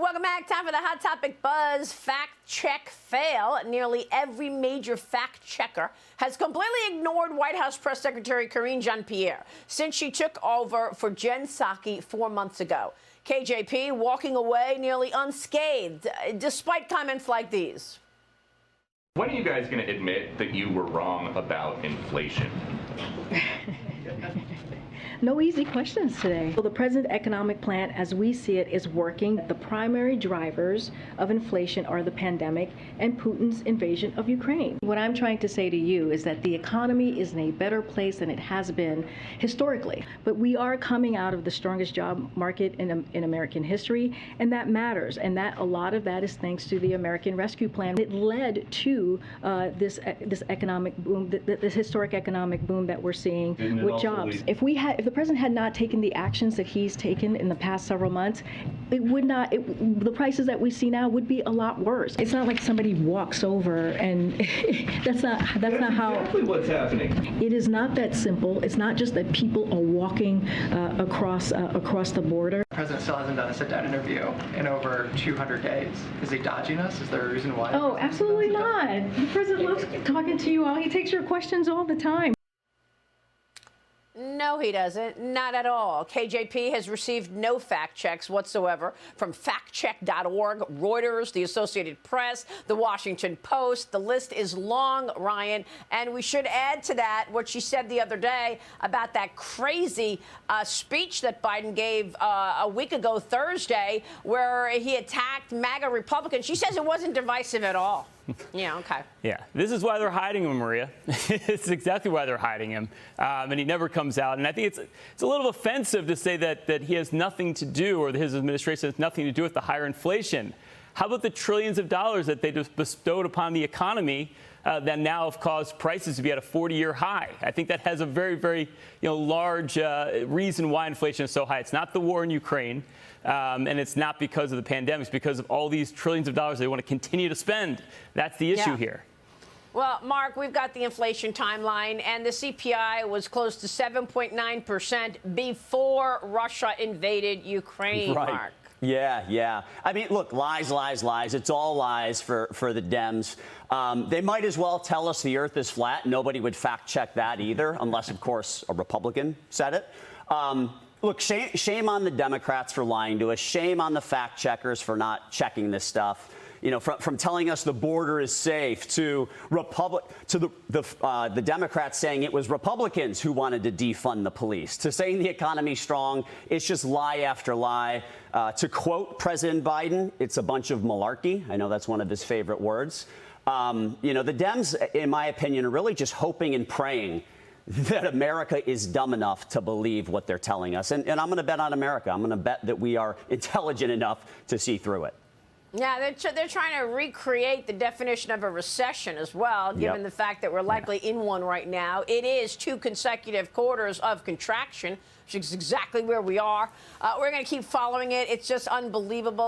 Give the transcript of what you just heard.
Welcome back. Time for the Hot Topic Buzz Fact Check Fail. Nearly every major fact checker has completely ignored White House Press Secretary Karine Jean-Pierre since she took over for Jen Psaki 4 months ago. KJP walking away nearly unscathed, despite comments like these. When are you guys going to admit that you were wrong about inflation? No easy questions today. Well, the President's economic plan, as we see it, is working. The primary drivers of inflation are the pandemic and Putin's invasion of Ukraine. What I'm trying to say to you is that the economy is in a better place than it has been historically. But we are coming out of the strongest job market in American history, and that matters. And that a lot of that is thanks to the American Rescue Plan. It led to this economic boom, this historic economic boom that we're seeing with jobs. If the President had not taken the actions that he's taken in the past several months, the prices that we see now would be a lot worse. It's not like somebody walks over and that's not how. Exactly what's happening. It is not that simple. It's not just that people are walking across the border. The President still hasn't done a sit-down interview in over 200 days. Is he dodging us? Is there a reason why? Oh, absolutely not. The President loves talking to you all. He takes your questions all the time. No, he doesn't. Not at all. KJP has received no fact checks whatsoever from factcheck.org, Reuters, the Associated Press, the Washington Post. The list is long, Ryan. And we should add to that what she said the other day about that crazy speech that Biden gave a week ago Thursday, where he attacked MAGA Republicans. She says it wasn't divisive at all. Yeah, okay. Yeah, this is why they're hiding him, Maria. It's exactly why they're hiding him. And he never comes out. And I think it's a little offensive to say that he has nothing to do, or that his administration has nothing to do with the higher inflation. How about the trillions of dollars that they just bestowed upon the economy that now have caused prices to be at a 40-year high? I think that has a very, very large reason why inflation is so high. It's not the war in Ukraine. And it's not because of the pandemic. It's because of all these trillions of dollars they want to continue to spend. That's the issue here. Well, Mark, we've got the inflation timeline, and the CPI was close to 7.9% before Russia invaded Ukraine, Right. Mark. Yeah. I mean, look, lies. It's all lies for the Dems. They might as well tell us the earth is flat. Nobody would fact check that either, unless, of course, a Republican said it. Look, shame on the Democrats for lying to us. Shame on the fact checkers for not checking this stuff. You know, from telling us the border is safe to the Democrats saying it was Republicans who wanted to defund the police, to saying the economy's strong. It's just lie after lie. To quote President Biden, it's a bunch of malarkey. I know that's one of his favorite words. The Dems, in my opinion, are really just hoping and praying that America is dumb enough to believe what they're telling us. And I'm going to bet on America. I'm going to bet that we are intelligent enough to see through it. Yeah, they're trying to recreate the definition of a recession as well, given the fact that we're likely in one right now. It is 2 consecutive quarters of contraction, which is exactly where we are. We're going to keep following it. It's just unbelievable.